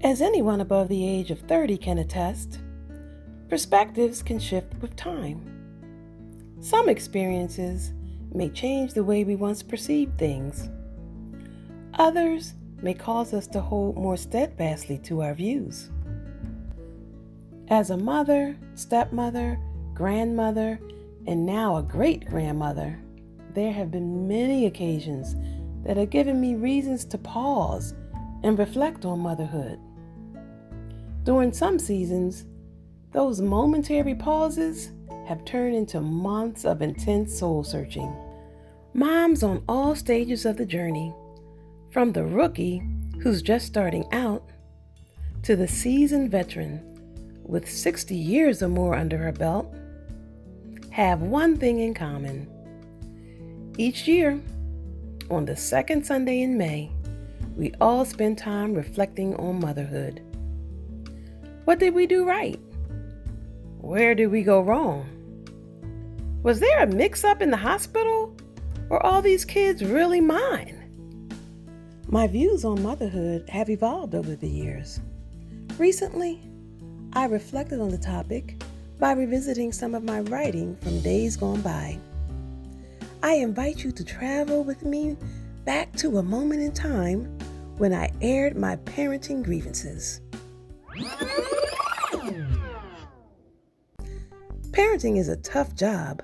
As anyone above the age of 30 can attest, perspectives can shift with time. Some experiences may change the way we once perceived things. Others may cause us to hold more steadfastly to our views. As a mother, stepmother, grandmother, and now a great-grandmother, there have been many occasions that have given me reasons to pause and reflect on motherhood. During some seasons, those momentary pauses have turned into months of intense soul-searching. Moms on all stages of the journey, from the rookie who's just starting out to the seasoned veteran with 60 years or more under her belt, have one thing in common. Each year, on the second Sunday in May, we all spend time reflecting on motherhood. What did we do right? Where did we go wrong? Was there a mix-up in the hospital? Or are all these kids really mine? My views on motherhood have evolved over the years. Recently, I reflected on the topic by revisiting some of my writing from days gone by. I invite you to travel with me back to a moment in time when I aired my parenting grievances. Parenting is a tough job,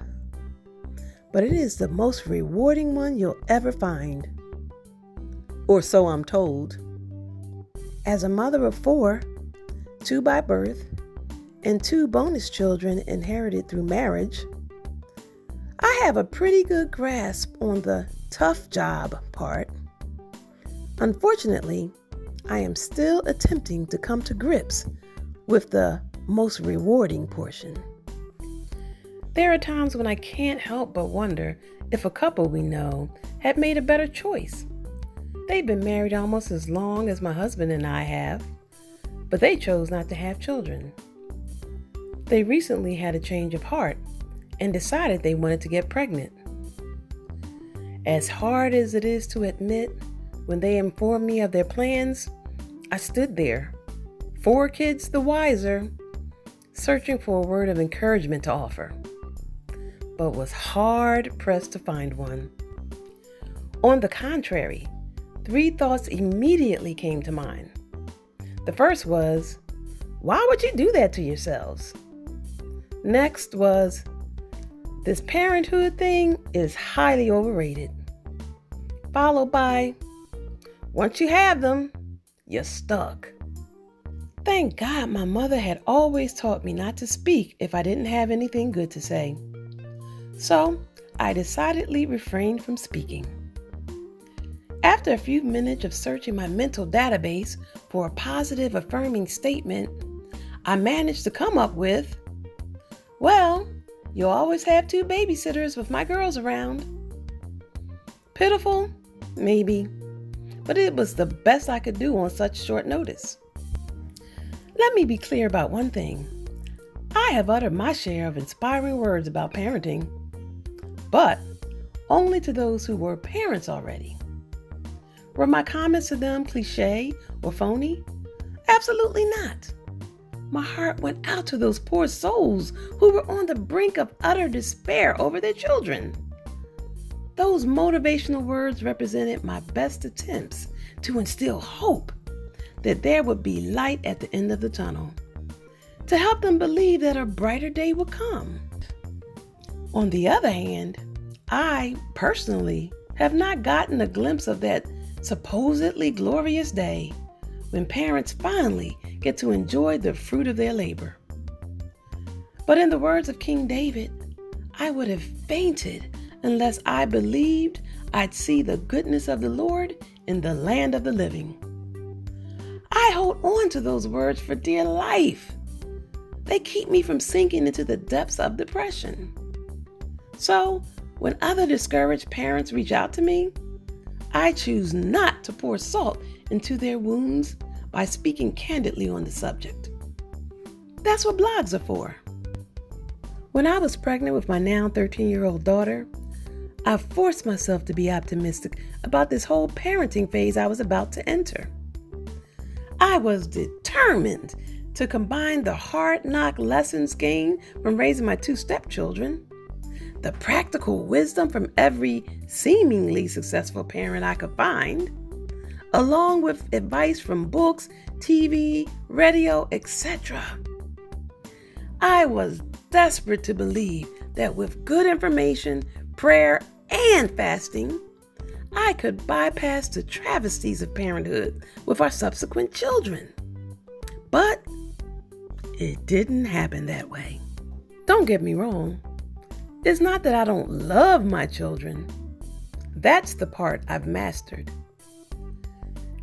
but it is the most rewarding one you'll ever find. Or so I'm told. As a mother of 4, 2 by birth, and 2 bonus children inherited through marriage, I have a pretty good grasp on the tough job part. Unfortunately, I am still attempting to come to grips with the most rewarding portion. There are times when I can't help but wonder if a couple we know had made a better choice. They've been married almost as long as my husband and I have, but they chose not to have children. They recently had a change of heart and decided they wanted to get pregnant. As hard as it is to admit, when they informed me of their plans, I stood there, 4 kids the wiser, searching for a word of encouragement to offer, but was hard-pressed to find one. On the contrary, 3 thoughts immediately came to mind. The first was, why would you do that to yourselves? Next was, this parenthood thing is highly overrated. Followed by, once you have them, you're stuck. Thank God my mother had always taught me not to speak if I didn't have anything good to say. So I decidedly refrained from speaking. After a few minutes of searching my mental database for a positive affirming statement, I managed to come up with, well, you'll always have 2 babysitters with my girls around. Pitiful? Maybe. But it was the best I could do on such short notice. Let me be clear about one thing. I have uttered my share of inspiring words about parenting, but only to those who were parents already. Were my comments to them cliché or phony? Absolutely not. My heart went out to those poor souls who were on the brink of utter despair over their children. Those motivational words represented my best attempts to instill hope that there would be light at the end of the tunnel, to help them believe that a brighter day would come. On the other hand, I, personally, have not gotten a glimpse of that supposedly glorious day when parents finally get to enjoy the fruit of their labor. But in the words of King David, I would have fainted unless I believed I'd see the goodness of the Lord in the land of the living. I hold on to those words for dear life. They keep me from sinking into the depths of depression. So, when other discouraged parents reach out to me, I choose not to pour salt into their wounds by speaking candidly on the subject. That's what blogs are for. When I was pregnant with my now 13-year-old daughter, I forced myself to be optimistic about this whole parenting phase I was about to enter. I was determined to combine the hard knock lessons gained from raising my 2 stepchildren, the practical wisdom from every seemingly successful parent I could find, along with advice from books, TV, radio, etc. I was desperate to believe that with good information, prayer, and fasting, I could bypass the travesties of parenthood with our subsequent children. But it didn't happen that way. Don't get me wrong. It's not that I don't love my children. That's the part I've mastered.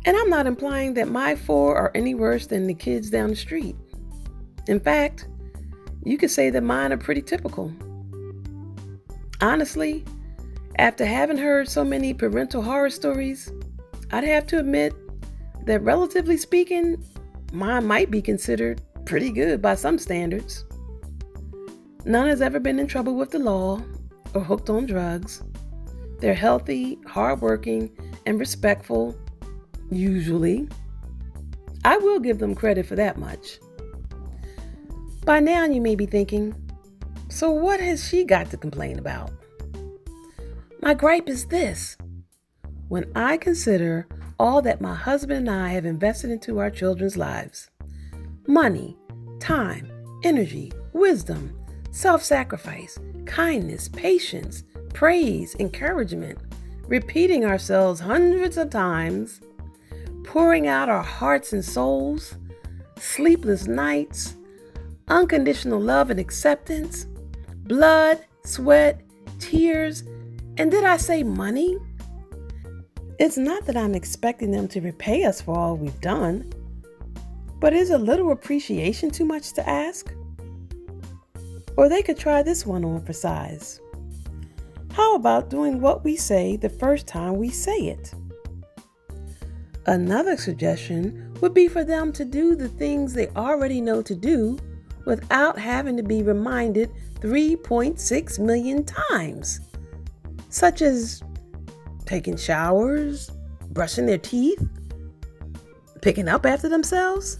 And I'm not implying that my 4 are any worse than the kids down the street. In fact, you could say that mine are pretty typical. Honestly, after having heard so many parental horror stories, I'd have to admit that relatively speaking, mine might be considered pretty good by some standards. None has ever been in trouble with the law or hooked on drugs. They're healthy, hardworking, and respectful, usually. I will give them credit for that much. By now you may be thinking, so what has she got to complain about? My gripe is this. When I consider all that my husband and I have invested into our children's lives, money, time, energy, wisdom, self-sacrifice, kindness, patience, praise, encouragement, repeating ourselves hundreds of times, pouring out our hearts and souls, sleepless nights, unconditional love and acceptance, blood, sweat, tears, and did I say money? It's not that I'm expecting them to repay us for all we've done, but is a little appreciation too much to ask? Or they could try this one on for size. How about doing what we say the first time we say it? Another suggestion would be for them to do the things they already know to do without having to be reminded 3.6 million times, such as taking showers, brushing their teeth, picking up after themselves.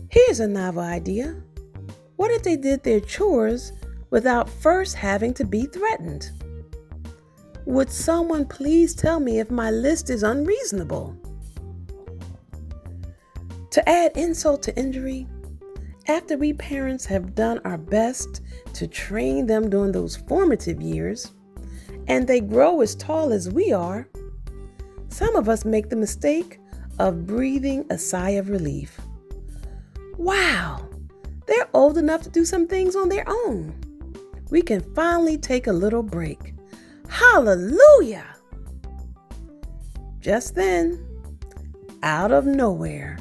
Here's a novel idea. What if they did their chores without first having to be threatened? Would someone please tell me if my list is unreasonable? To add insult to injury, after we parents have done our best to train them during those formative years, and they grow as tall as we are, some of us make the mistake of breathing a sigh of relief. Wow, they're old enough to do some things on their own. We can finally take a little break. Hallelujah! Just then, out of nowhere,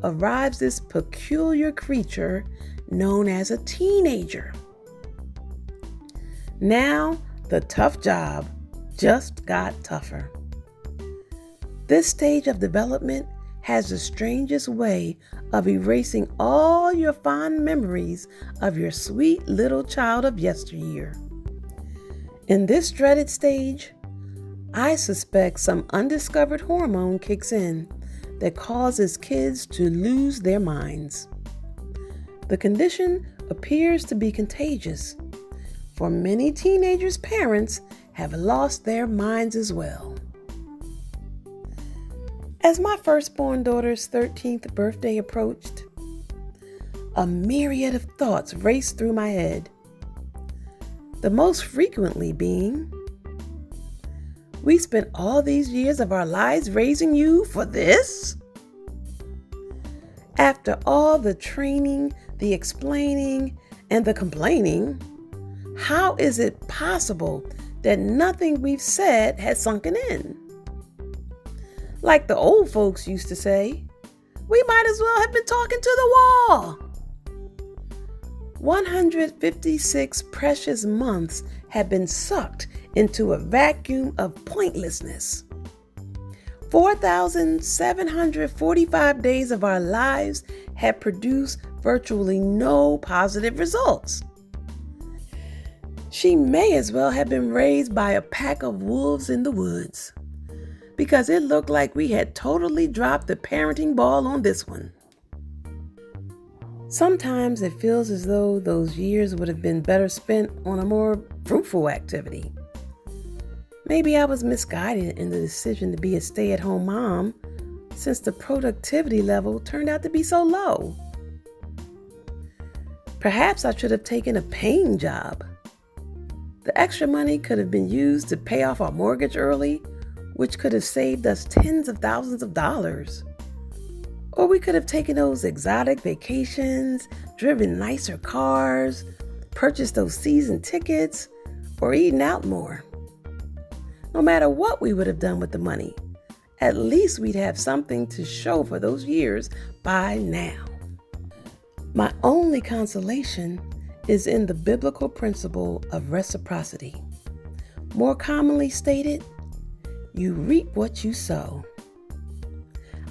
arrives this peculiar creature known as a teenager. Now, the tough job just got tougher. This stage of development has the strangest way of erasing all your fond memories of your sweet little child of yesteryear. In this dreaded stage, I suspect some undiscovered hormone kicks in that causes kids to lose their minds. The condition appears to be contagious, for many teenagers' parents have lost their minds as well. As my firstborn daughter's 13th birthday approached, a myriad of thoughts raced through my head. The most frequently being, we spent all these years of our lives raising you for this? After all the training, the explaining, and the complaining, how is it possible that nothing we've said has sunken in? Like the old folks used to say, we might as well have been talking to the wall. 156 precious months have been sucked into a vacuum of pointlessness. 4,745 days of our lives have produced virtually no positive results. She may as well have been raised by a pack of wolves in the woods. because it looked like we had totally dropped the parenting ball on this one. Sometimes it feels as though those years would have been better spent on a more fruitful activity. Maybe I was misguided in the decision to be a stay-at-home mom since the productivity level turned out to be so low. Perhaps I should have taken a paying job. The extra money could have been used to pay off our mortgage early, which could have saved us tens of thousands of dollars. Or we could have taken those exotic vacations, driven nicer cars, purchased those season tickets, or eaten out more. No matter what we would have done with the money, at least we'd have something to show for those years by now. My only consolation is in the biblical principle of reciprocity. More commonly stated, you reap what you sow.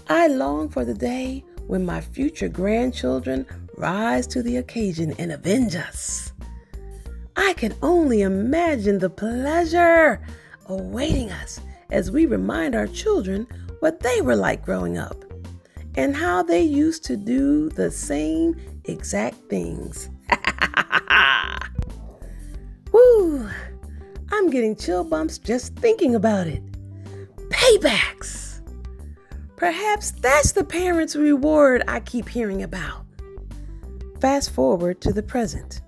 I long for the day when my future grandchildren rise to the occasion and avenge us. I can only imagine the pleasure awaiting us as we remind our children what they were like growing up and how they used to do the same exact things. Woo! I'm getting chill bumps just thinking about it. Paybacks! Perhaps that's the parent's reward I keep hearing about. Fast forward to the present.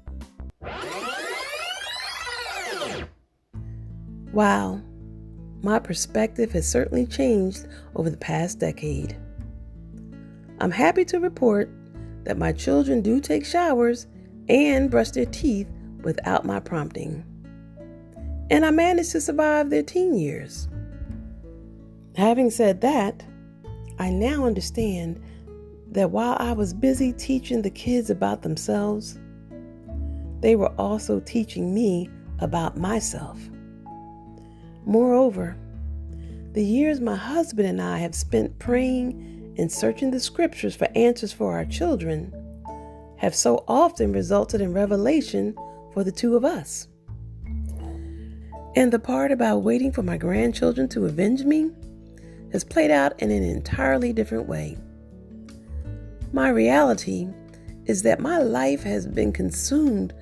Wow, my perspective has certainly changed over the past decade. I'm happy to report that my children do take showers and brush their teeth without my prompting. And I managed to survive their teen years. Having said that, I now understand that while I was busy teaching the kids about themselves, they were also teaching me about myself. Moreover, the years my husband and I have spent praying and searching the scriptures for answers for our children have so often resulted in revelation for the two of us. And the part about waiting for my grandchildren to avenge me has played out in an entirely different way. My reality is that my life has been consumed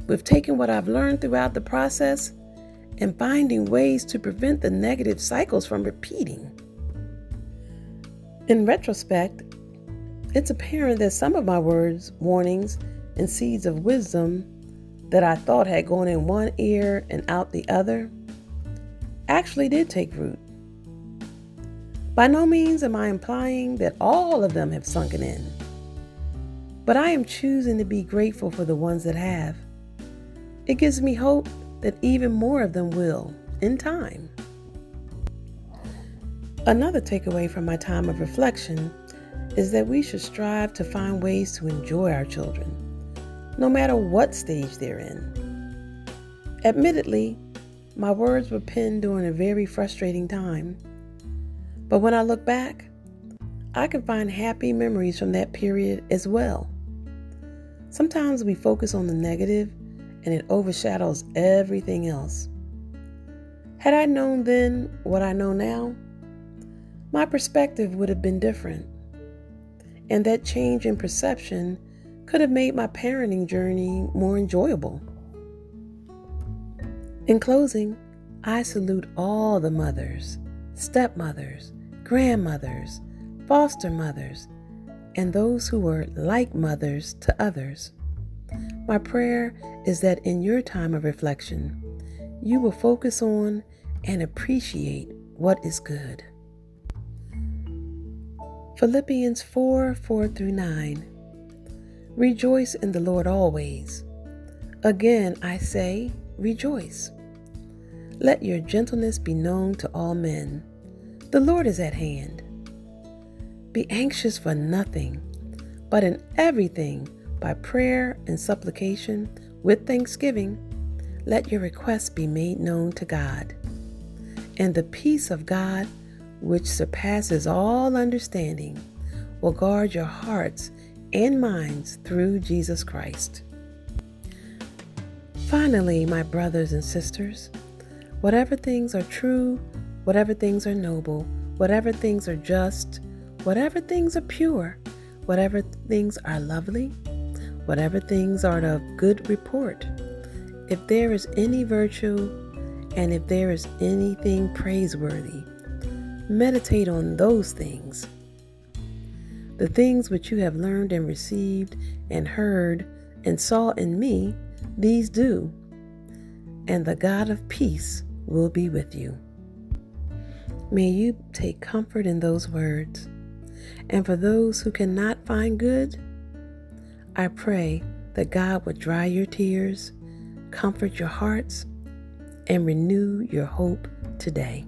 with taking what I've learned throughout the process and finding ways to prevent the negative cycles from repeating. In retrospect, it's apparent that some of my words, warnings, and seeds of wisdom that I thought had gone in one ear and out the other actually did take root. By no means am I implying that all of them have sunken in, but I am choosing to be grateful for the ones that have. It gives me hope that even more of them will, in time. Another takeaway from my time of reflection is that we should strive to find ways to enjoy our children, no matter what stage they're in. Admittedly, my words were penned during a very frustrating time. But when I look back, I can find happy memories from that period as well. Sometimes we focus on the negative and it overshadows everything else. Had I known then what I know now, my perspective would have been different. And that change in perception could have made my parenting journey more enjoyable. In closing, I salute all the mothers, stepmothers, grandmothers, foster mothers, and those who were like mothers to others. My prayer is that in your time of reflection, you will focus on and appreciate what is good. Philippians 4:4-9. Rejoice in the Lord always. Again, I say, rejoice. Let your gentleness be known to all men. The Lord is at hand. Be anxious for nothing, but in everything, by prayer and supplication, with thanksgiving, let your requests be made known to God. And the peace of God, which surpasses all understanding, will guard your hearts and minds through Jesus Christ. Finally, my brothers and sisters, whatever things are true, whatever things are noble, whatever things are just, whatever things are pure, whatever things are lovely, whatever things are of good report, if there is any virtue and if there is anything praiseworthy, meditate on those things. The things which you have learned and received and heard and saw in me, these do, and the God of peace will be with you. May you take comfort in those words. And for those who cannot find good, I pray that God would dry your tears, comfort your hearts, and renew your hope today.